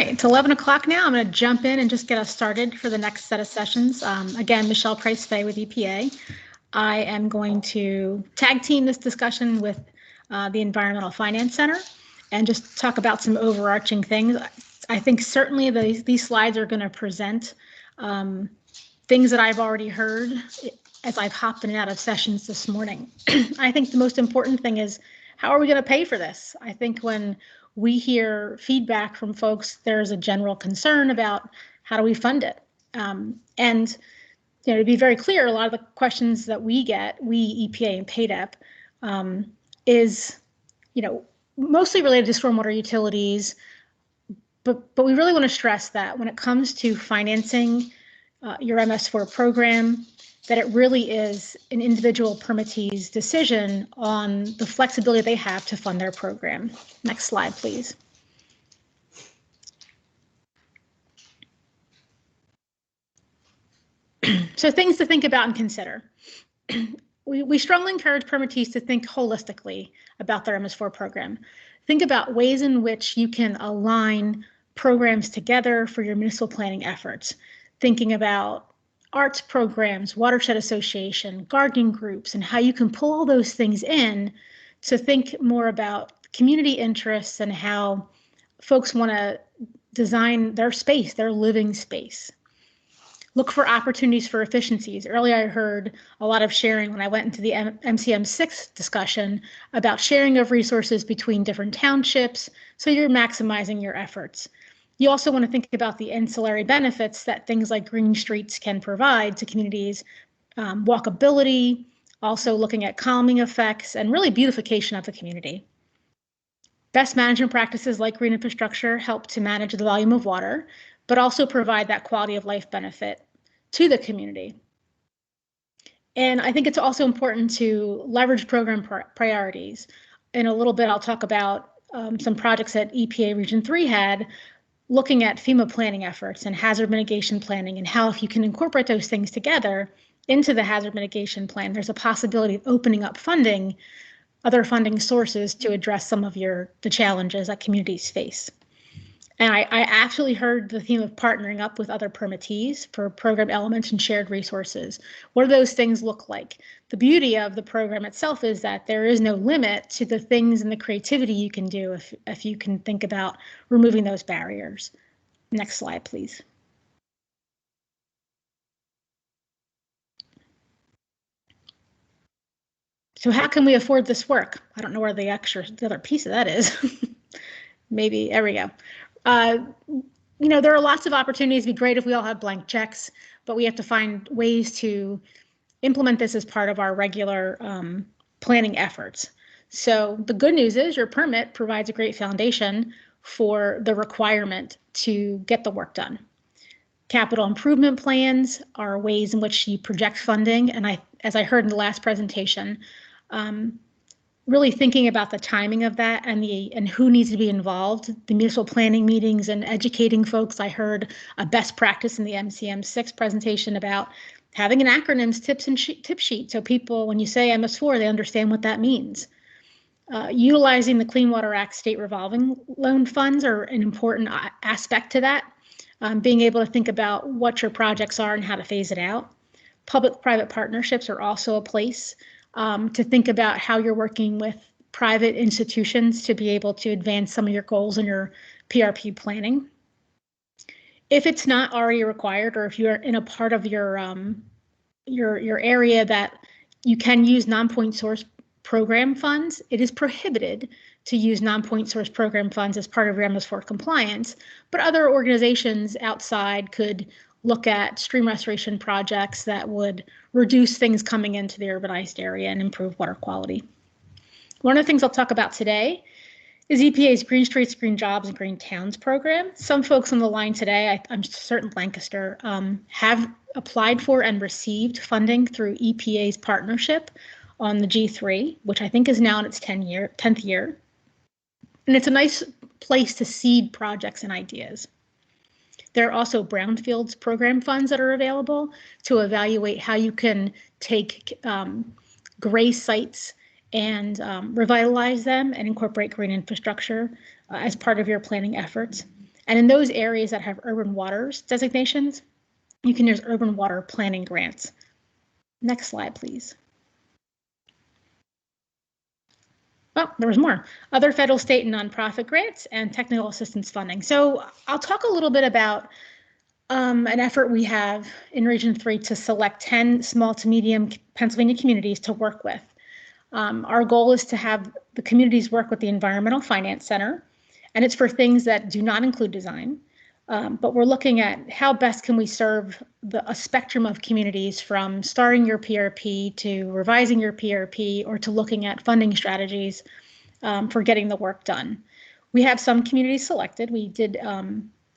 right, it's 11 o'clock now. I'm going to jump in and just get us started for the next set of sessions. Again, Michelle Price-Fay with EPA. I am going to tag team this discussion with the Environmental Finance Center and just talk about some overarching things. I think certainly these slides are going to present things that I've already heard as I've hopped in and out of sessions this morning. I think the most important thing is, how are we going to pay for this? I think when we hear feedback from folks, there's a general concern about how do we fund it. And to be very clear, a lot of the questions that we get, we EPA and PADEP, is mostly related to stormwater utilities, but we really want to stress that when it comes to financing your MS4 program, that it really is an individual permittee's decision on the flexibility they have to fund their program. Next slide, please. So things to think about and consider. We strongly encourage permittees to think holistically about their MS4 program. Think about ways in which you can align programs together for your municipal planning efforts. Thinking about arts programs, watershed association, gardening groups, and how you can pull all those things in to think more about community interests and how folks want to design their space, their living space. Look for opportunities for efficiencies. Earlier, I heard a lot of sharing when I went into the MCM6 discussion about sharing of resources between different townships, so you're maximizing your efforts. You also want to think about the ancillary benefits that things like green streets can provide to communities, walkability, also looking at calming effects, and really beautification of the community. Best management practices like green infrastructure help to manage the volume of water, but also provide that quality of life benefit to the community. And I think it's also important to leverage program priorities. In a little bit, I'll talk about some projects that EPA Region 3 had, looking at FEMA planning efforts and hazard mitigation planning, and how if you can incorporate those things together into the hazard mitigation plan, there's a possibility of opening up funding, other funding sources to address some of the challenges that communities face. And I actually heard the theme of partnering up with other permittees for program elements and shared resources. What do those things look like? The beauty of the program itself is that there is no limit to the things and the creativity you can do if you can think about removing those barriers. Next slide, please. So how can we afford this work? I don't know where the other piece of that is. Maybe, there we go. There are lots of opportunities. It'd be great if we all had blank checks, but we have to find ways to implement this as part of our regular planning efforts. So the good news is your permit provides a great foundation for the requirement to get the work done. Capital improvement plans are ways in which you project funding. And as I heard in the last presentation, really thinking about the timing of that and who needs to be involved, the municipal planning meetings and educating folks. I heard a best practice in the MCM6 presentation about having an acronyms tip sheet. So people, when you say MS4, they understand what that means. Utilizing the Clean Water Act state revolving loan funds are an important aspect to that. Being able to think about what your projects are and how to phase it out. Public-private partnerships are also a place to think about how you're working with private institutions to be able to advance some of your goals in your PRP planning. If it's not already required, or if you're in a part of your area that you can use non-point source program funds, it is prohibited to use non-point source program funds as part of your MS4 compliance, but other organizations outside could look at stream restoration projects that would reduce things coming into the urbanized area and improve water quality. One of the things I'll talk about today is EPA's Green Streets, Green Jobs, and Green Towns program. Some folks on the line today, I'm certain Lancaster, have applied for and received funding through EPA's partnership on the G3, which I think is now in its 10th year. And it's a nice place to seed projects and ideas. There are also brownfields program funds that are available to evaluate how you can take gray sites and revitalize them and incorporate green infrastructure as part of your planning efforts. And in those areas that have urban waters designations, you can use urban water planning grants. Next slide, please. Well, there was more. Other federal, state, and nonprofit grants and technical assistance funding. So I'll talk a little bit about an effort we have in Region 3 to select 10 small to medium Pennsylvania communities to work with. Our goal is to have the communities work with the Environmental Finance Center, and it's for things that do not include design. But we're looking at how best can we serve a spectrum of communities, from starting your PRP to revising your PRP, or to looking at funding strategies for getting the work done. We have some communities selected. We did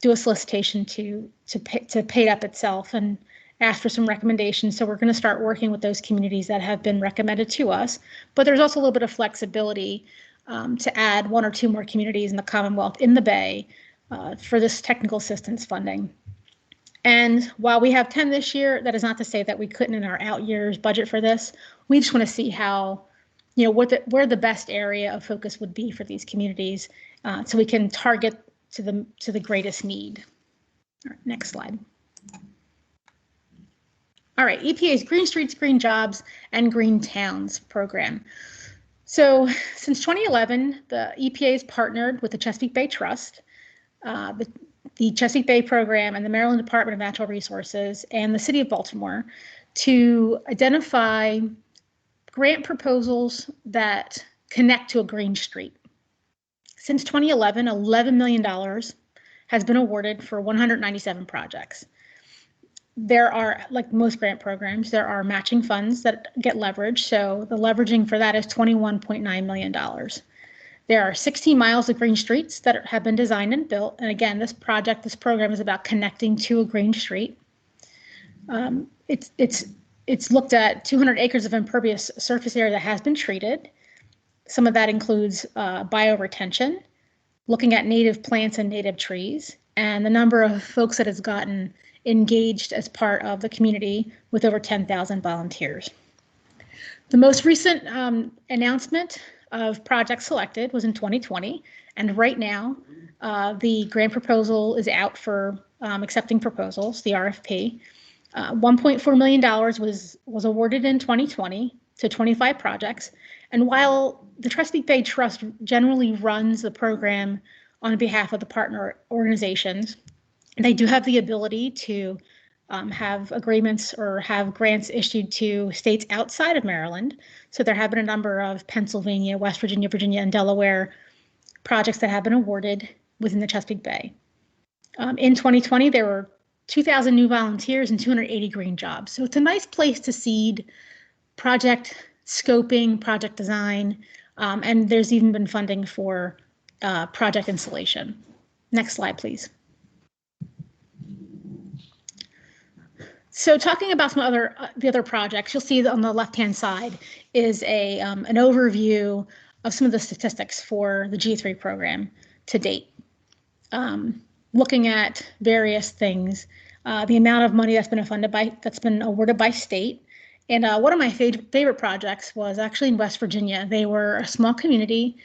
do a solicitation to Paid Up itself and ask for some recommendations. So we're going to start working with those communities that have been recommended to us. But there's also a little bit of flexibility to add 1 or 2 more communities in the Commonwealth in the Bay for this technical assistance funding. And while we have 10 this year, that is not to say that we couldn't in our out years budget for this. We just want to see how, where the best area of focus would be for these communities, so we can target to the greatest need. All right, next slide. All right, EPA's Green Streets, Green Jobs, and Green Towns program. So since 2011, the EPA has partnered with the Chesapeake Bay Trust, the Chesapeake Bay program, and the Maryland Department of Natural Resources and the City of Baltimore to identify grant proposals that connect to a green street. Since 2011, $11 million has been awarded for 197 projects. There are, like most grant programs, there are matching funds that get leveraged. So the leveraging for that is $21.9 million. There are 16 miles of green streets that have been designed and built. And again, this program is about connecting to a green street. It's looked at 200 acres of impervious surface area that has been treated. Some of that includes bioretention, looking at native plants and native trees, and the number of folks that has gotten engaged as part of the community with over 10,000 volunteers. The most recent announcement of projects selected was in 2020, and right now the grant proposal is out for accepting proposals, the RFP. $1.4 million was awarded in 2020 to 25 projects, and while the Chesapeake Bay Trust generally runs the program on behalf of the partner organizations, they do have the ability to have agreements or have grants issued to states outside of Maryland. So there have been a number of Pennsylvania, West Virginia, Virginia, and Delaware projects that have been awarded within the Chesapeake Bay. In 2020, there were 2,000 new volunteers and 280 green jobs. So it's a nice place to seed project scoping, project design, and there's even been funding for project installation. Next slide, please. So talking about some the other projects, you'll see that on the left-hand side is an overview of some of the statistics for the G3 program to date. Looking at various things, the amount of money that's been awarded by state. And one of my favorite projects was actually in West Virginia. They were a small community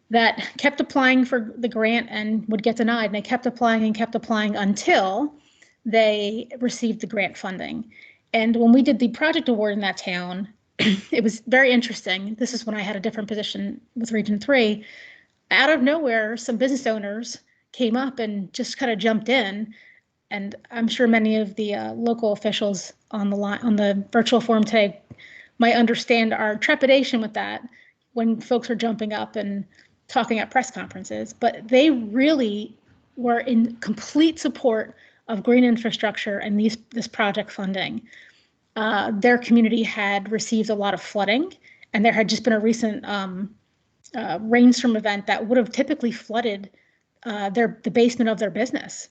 that kept applying for the grant and would get denied. And they kept applying until they received the grant funding. And when we did the project award in that town, it was very interesting. This is when I had a different position with Region 3. Out of nowhere, some business owners came up and just kind of jumped in. And I'm sure many of the local officials on the virtual forum today might understand our trepidation with that when folks are jumping up and talking at press conferences. But they really were in complete support of green infrastructure and this project funding. Their community had received a lot of flooding, and there had just been a recent rainstorm event that would have typically flooded the basement of their business.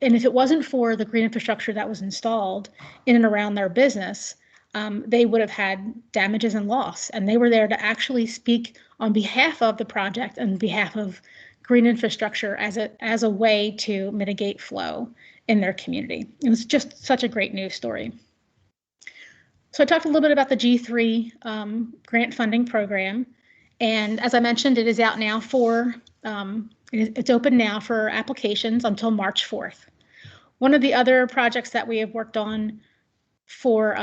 And if it wasn't for the green infrastructure that was installed in and around their business, they would have had damages and loss. And they were there to actually speak on behalf of the project and behalf of green infrastructure as a way to mitigate flow in their community. It was just such a great news story. So I talked a little bit about the G3 grant funding program. And as I mentioned, it is out now for It's open now for applications until March 4th. One of the other projects that we have worked on for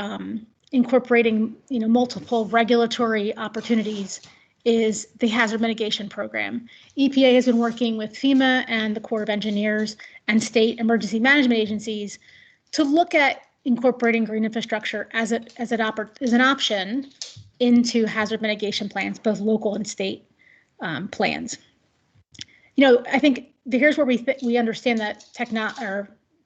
incorporating multiple regulatory opportunities is the hazard mitigation program. EPA has been working with FEMA and the Corps of Engineers and state emergency management agencies to look at incorporating green infrastructure as an option into hazard mitigation plans, both local and state plans. I think here's where we understand that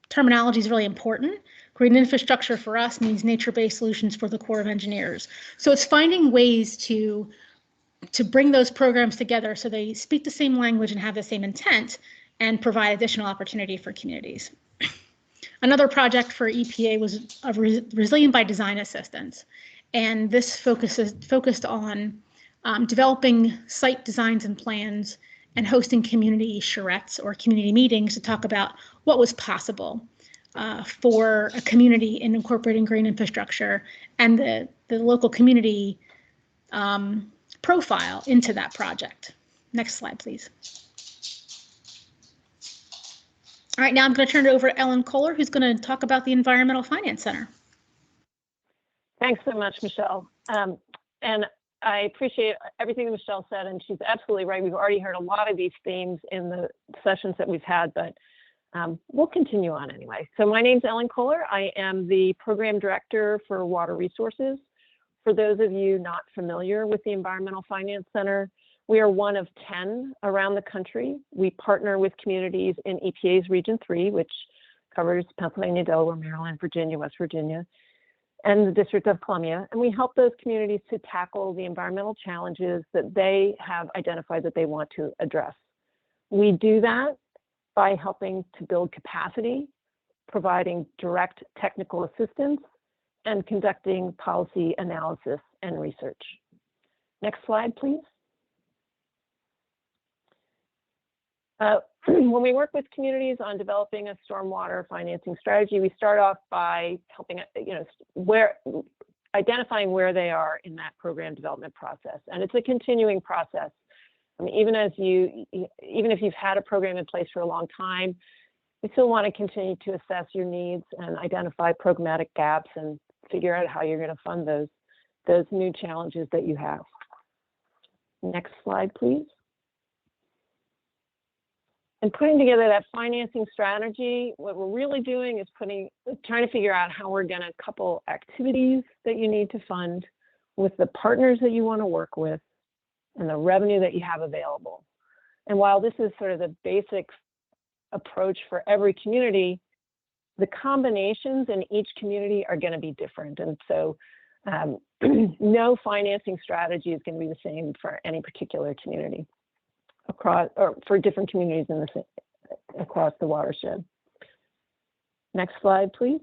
terminology is really important. Green infrastructure for us means nature-based solutions for the Corps of Engineers. So it's finding ways to bring those programs together so they speak the same language and have the same intent and provide additional opportunity for communities. Another project for EPA was a Resilient by Design assistance. And this focused on developing site designs and plans and hosting community charrettes or community meetings to talk about what was possible for a community in incorporating green infrastructure and the local community profile into that project. Next slide, please. All right, now I'm going to turn it over to Ellen Kohler, who's going to talk about the Environmental Finance Center. Thanks so much, Michelle. And I appreciate everything that Michelle said, and she's absolutely right. We've already heard a lot of these themes in the sessions that we've had, but we'll continue on anyway. So my name's Ellen Kohler. I am the Program Director for Water Resources. For those of you not familiar with the Environmental Finance Center, we are one of 10 around the country. We partner with communities in EPA's Region 3, which covers Pennsylvania, Delaware, Maryland, Virginia, West Virginia, and the District of Columbia. And we help those communities to tackle the environmental challenges that they have identified that they want to address. We do that by helping to build capacity, providing direct technical assistance, and conducting policy analysis and research. Next slide, please. When we work with communities on developing a stormwater financing strategy, we start off by helping, identifying where they are in that program development process. And it's a continuing process. I mean, even if you've had a program in place for a long time, you still want to continue to assess your needs and identify programmatic gaps and figure out how you're going to fund those new challenges that you have. Next slide, please. And putting together that financing strategy, what we're really doing is trying to figure out how we're going to couple activities that you need to fund with the partners that you want to work with and the revenue that you have available. And while this is sort of the basic approach for every community, the combinations in each community are going to be different. And so no financing strategy is going to be the same for any particular community for different communities across the watershed. Next slide, please.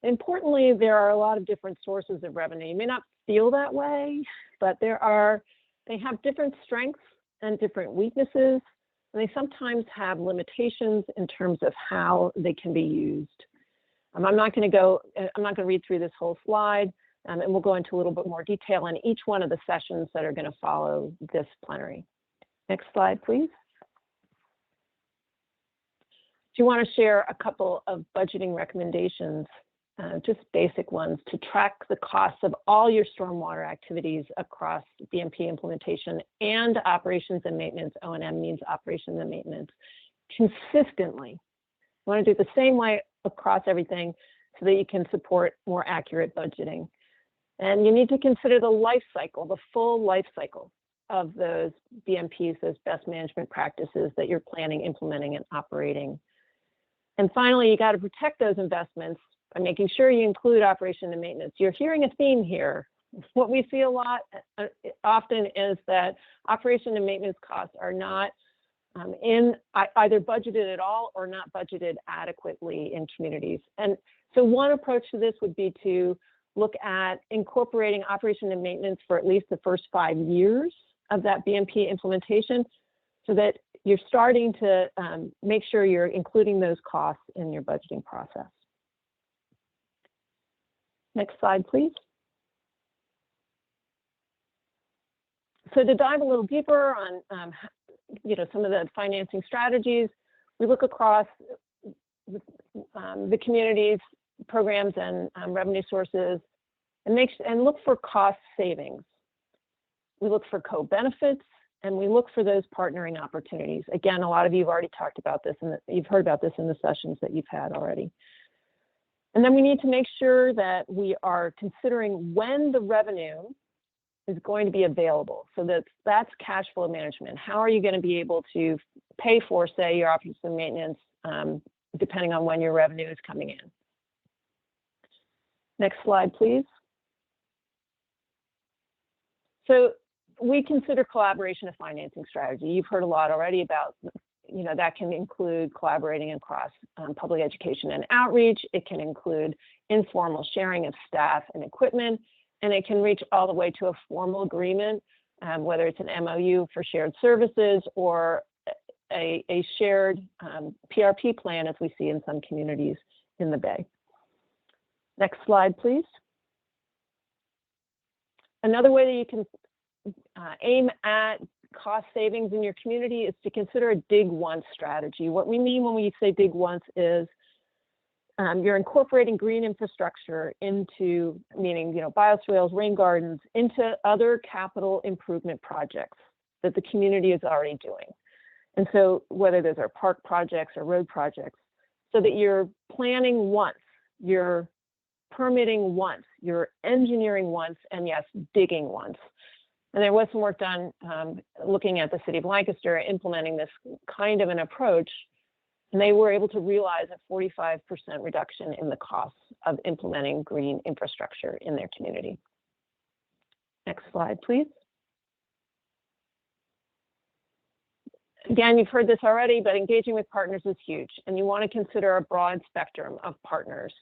Importantly, there are a lot of different sources of revenue. You may not feel that way, but they have different strengths and different weaknesses, and they sometimes have limitations in terms of how they can be used. I'm not going to read through this whole slide, and we'll go into a little bit more detail in each one of the sessions that are going to follow this plenary. Next slide, please. Do you want to share a couple of budgeting recommendations, just basic ones, to track the costs of all your stormwater activities across BMP implementation and operations and maintenance? O&M means operations and maintenance consistently. You want to do it the same way across everything so that you can support more accurate budgeting. And you need to consider the life cycle, the full life cycle of those BMPs, those best management practices that you're planning, implementing, and operating. And finally, you got to protect those investments by making sure you include operation and maintenance. You're hearing a theme here. What we see a lot often is that operation and maintenance costs are not either budgeted at all or not budgeted adequately in communities. And so one approach to this would be to look at incorporating operation and maintenance for at least the first 5 years of that BMP implementation so that you're starting to make sure you're including those costs in your budgeting process. Next slide, please. So to dive a little deeper on some of the financing strategies. We look across the community's programs and revenue sources and look for cost savings. We look for co-benefits, and we look for those partnering opportunities. Again, a lot of you have already talked about this, and you've heard about this in the sessions that you've had already. And then we need to make sure that we are considering when the revenue is going to be available. So that's cash flow management. How are you going to be able to pay for, say, your operations and maintenance, depending on when your revenue is coming in? Next slide, please. So we consider collaboration a financing strategy. You've heard a lot already about, that can include collaborating across public education and outreach. It can include informal sharing of staff and equipment, and it can reach all the way to a formal agreement, whether it's an MOU for shared services or a shared PRP plan, as we see in some communities in the Bay. Next slide, please. Another way that you can aim at cost savings in your community is to consider a dig once strategy. What we mean when we say dig once is you're incorporating green infrastructure into, meaning, bioswales, rain gardens, into other capital improvement projects that the community is already doing. And so whether those are park projects or road projects, so that you're planning once, you're permitting once, you're engineering once, and yes, digging once. And there was some work done looking at the city of Lancaster implementing this kind of an approach, and they were able to realize a 45% reduction in the costs of implementing green infrastructure in their community. Next slide, please. Again, you've heard this already, but engaging with partners is huge, and you want to consider a broad spectrum of partners.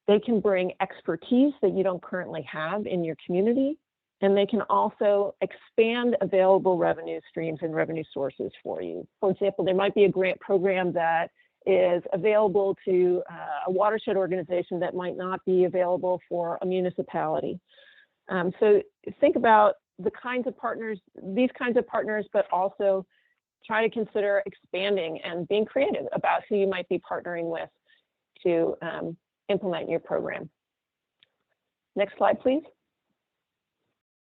They can bring expertise that you don't currently have in your community, and they can also expand available revenue streams and revenue sources for you. For example, there might be a grant program that is available to a watershed organization that might not be available for a municipality. So think about the kinds of partners, these kinds of partners, but also try to consider expanding and being creative about who you might be partnering with to implement your program. Next slide, please.